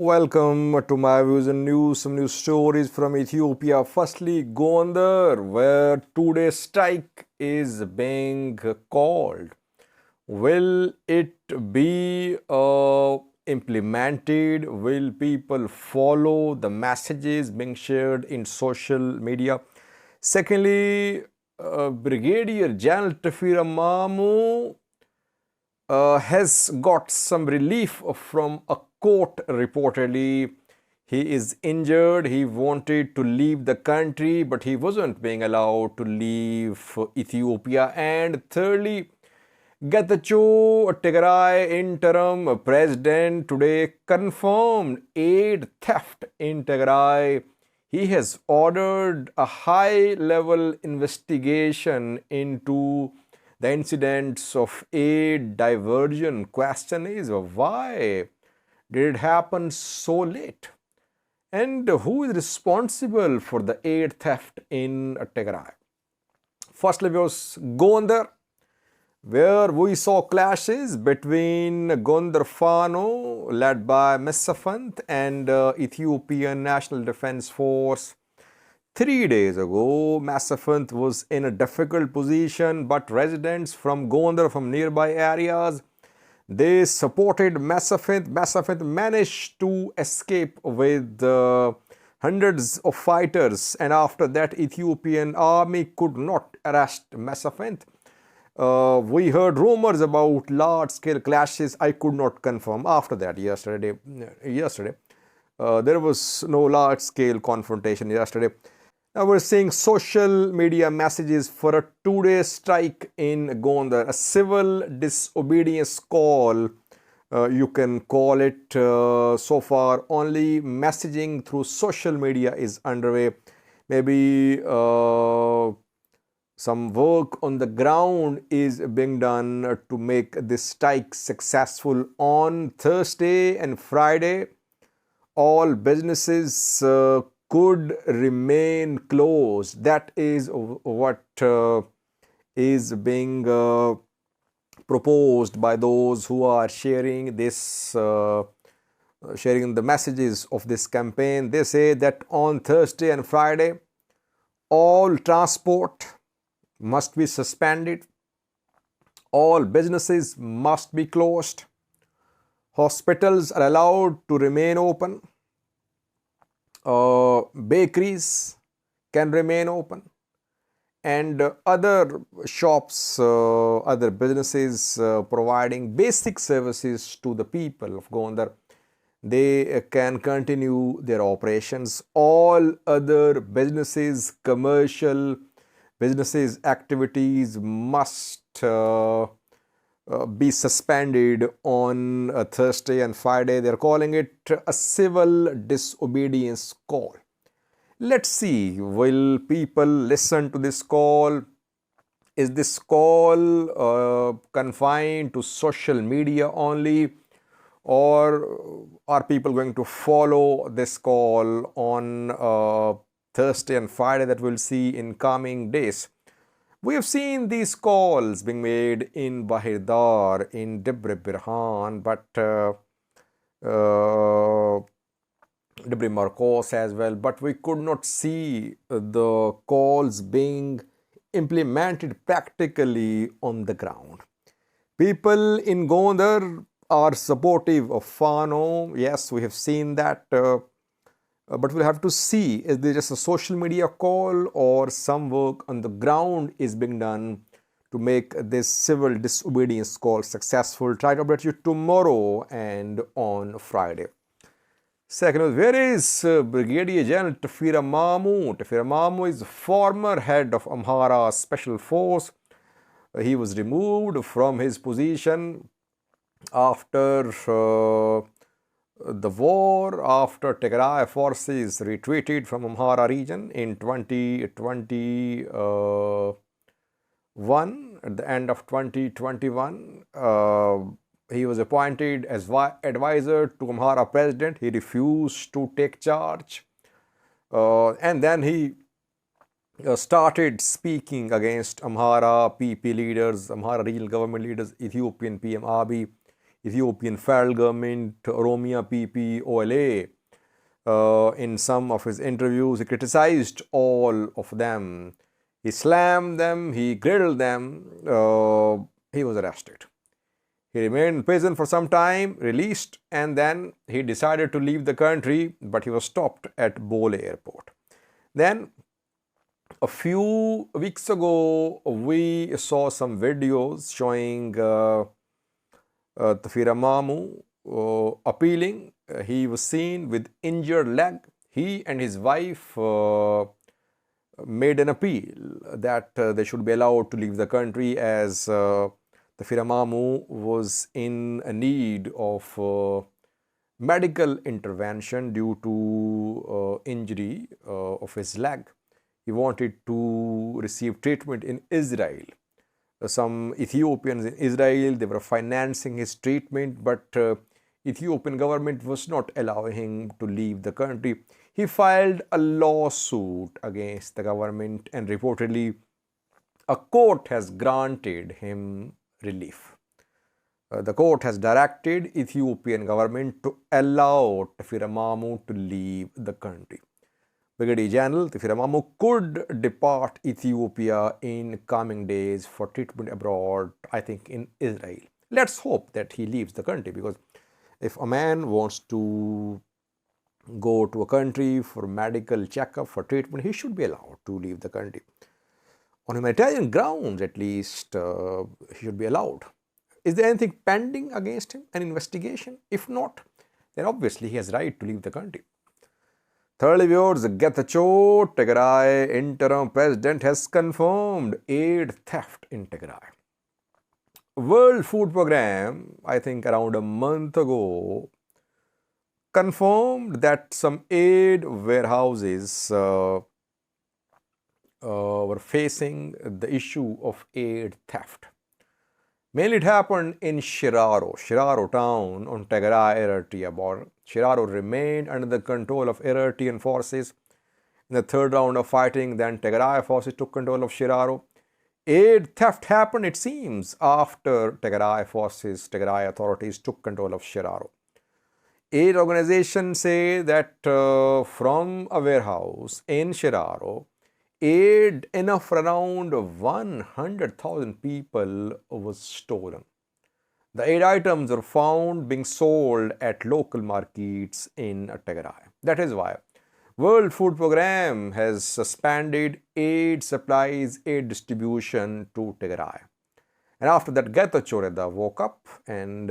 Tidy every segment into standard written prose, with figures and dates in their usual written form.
Welcome to my views and news. Some news stories from Ethiopia. Firstly, Gonder, where today's strike is being called. Will it be implemented? Will people follow the messages being shared in social media? Secondly, Brigadier General Tefera Mamo has got some relief from a court reportedly. He is injured. He wanted to leave the country, but he wasn't being allowed to leave Ethiopia. And thirdly, Getachew Tigray interim president today confirmed aid theft in Tigray. He has ordered a high level investigation into the incidents of aid diversion. Question is, why did it happen so late? And who is responsible for the aid theft in Tigray? Firstly was Gonder, where we saw clashes between Gondar led by Messafant and Ethiopian National Defense Force. 3 days ago, Messafant was in a difficult position, but residents from Gondar from nearby areas, they supported Messafant. Messafant managed to escape with hundreds of fighters, and after that, Ethiopian army could not arrest Messafant. We heard rumors about large-scale clashes. I could not confirm. After that, yesterday, there was no large-scale confrontation yesterday. Now we're seeing social media messages for a 2-day strike in Gondar, a civil disobedience call. You can call it. So far, only messaging through social media is underway. Maybe some work on the ground is being done to make this strike successful. On Thursday and Friday, all businesses could remain closed. That is what is being proposed by those who are sharing this, sharing the messages of this campaign. They say that on Thursday and Friday, all transport must be suspended, all businesses must be closed, hospitals are allowed to remain open, bakeries can remain open, and other shops, other businesses providing basic services to the people of Gondar, they can continue their operations. All other businesses, commercial businesses, activities must be suspended on Thursday and Friday. They're calling it a civil disobedience call. Let's see, will people listen to this call? Is this call confined to social media only, or are people going to follow this call on Thursday and Friday that we'll see in coming days? We have seen these calls being made in Bahirdar, in Debre Birhan, but Debre Marcos as well, but we could not see the calls being implemented practically on the ground. People in Gondar are supportive of Fano. Yes, we have seen that. But we'll have to see, is there just a social media call or some work on the ground is being done to make this civil disobedience call successful? Try to update you tomorrow and on Friday. Second, where is Brigadier General Tefera Mamo? Tefera Mamo is former head of Amhara Special Force. He was removed from his position after the war, after Tigray forces retreated from Amhara region in 2021. At the end of 2021, he was appointed as advisor to Amhara president. He refused to take charge, and then he started speaking against Amhara PP leaders, Amhara regional government leaders, Ethiopian PM Abiy, Ethiopian federal government, Oromia PP, OLA. In some of his interviews, he criticized all of them. He slammed them, he grilled them. He was arrested. He remained in prison for some time, released, and then he decided to leave the country, but he was stopped at Bole airport. Then, a few weeks ago, we saw some videos showing Tefera Mamo appealing. He was seen with injured leg. He and his wife made an appeal that they should be allowed to leave the country, as Tefera Mamo was in a need of medical intervention due to injury of his leg. He wanted to receive treatment in Israel. Some Ethiopians in Israel, they were financing his treatment, but Ethiopian government was not allowing him to leave the country. He filed a lawsuit against the government, and reportedly a court has granted him relief. The court has directed Ethiopian government to allow Tefera Mamo to leave the country. Brigadier General Tefera Mamo could depart Ethiopia in coming days for treatment abroad, I think in Israel. Let's hope that he leaves the country, because if a man wants to go to a country for medical checkup, for treatment, he should be allowed to leave the country. On humanitarian grounds, at least, he should be allowed. Is there anything pending against him, an investigation? If not, then obviously he has right to leave the country. Thirdly, viewers, Getachew Tigray interim president has confirmed aid theft in Tigray. World Food Program, I think around a month ago, confirmed that some aid warehouses were facing the issue of aid theft. Mainly it happened in Shiraro town on Tigray-Eritrea border. Shiraro remained under the control of Eritrean forces. In the third round of fighting, then Tigray forces took control of Shiraro. Aid theft happened, it seems, after Tigray authorities took control of Shiraro. Aid organizations say that from a warehouse in Shiraro, aid enough for around 100,000 people was stolen. The aid items were found being sold at local markets in Tigray. That is why World Food Program has suspended aid supplies, aid distribution to Tigray. And after that, Getachew woke up and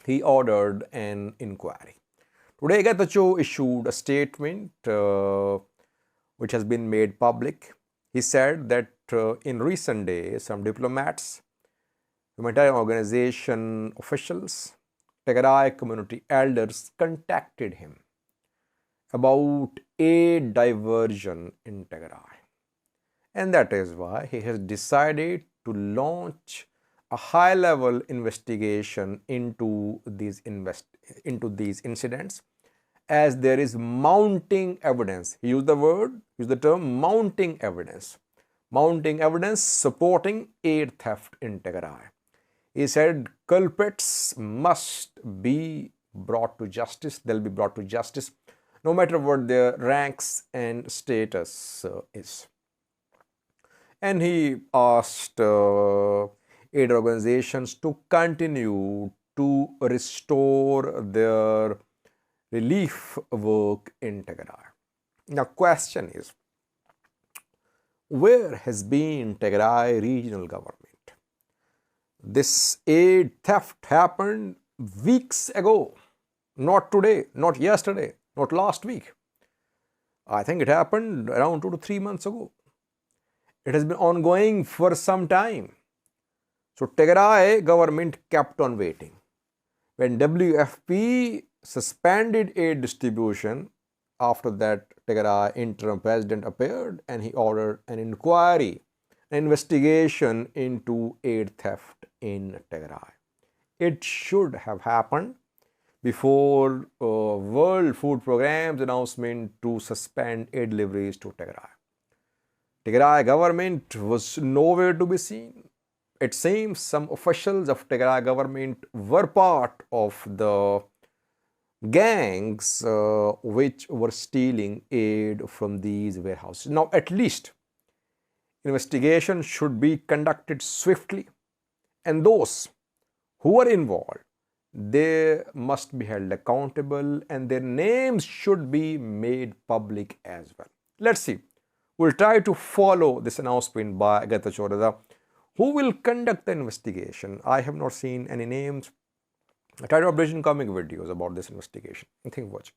he ordered an inquiry. Today, Getachew issued a statement which has been made public. He said that in recent days, some diplomats, humanitarian organization officials, Tigray community elders contacted him about aid diversion in Tigray. And that is why he has decided to launch a high-level investigation into these incidents, as there is mounting evidence. He used the term mounting evidence supporting aid theft in Tigray. He said culprits must be brought to justice. They'll be brought to justice no matter what their ranks and status is. And he asked aid organizations to continue to restore their relief work in Tigray. Now, question is, where has been Tigray regional government? This aid theft happened weeks ago, not today, not yesterday, not last week. I think it happened around 2 to 3 months ago. It has been ongoing for some time. So Tigray government kept on waiting. When WFP suspended aid distribution, after that Tigray interim president appeared and he ordered an inquiry, an investigation into aid theft in Tigray. It should have happened before World Food Program's announcement to suspend aid deliveries to Tigray. Tigray government was nowhere to be seen. it seems some officials of Tigray government were part of the gangs which were stealing aid from these warehouses. Now, at least investigation should be conducted swiftly, and those who are involved, they must be held accountable and their names should be made public as well. Let's see. We'll try to follow this announcement by Agatha Chorada. Who will conduct the investigation? I have not seen any names. I try to update in comic videos about this investigation. Thank you for watching.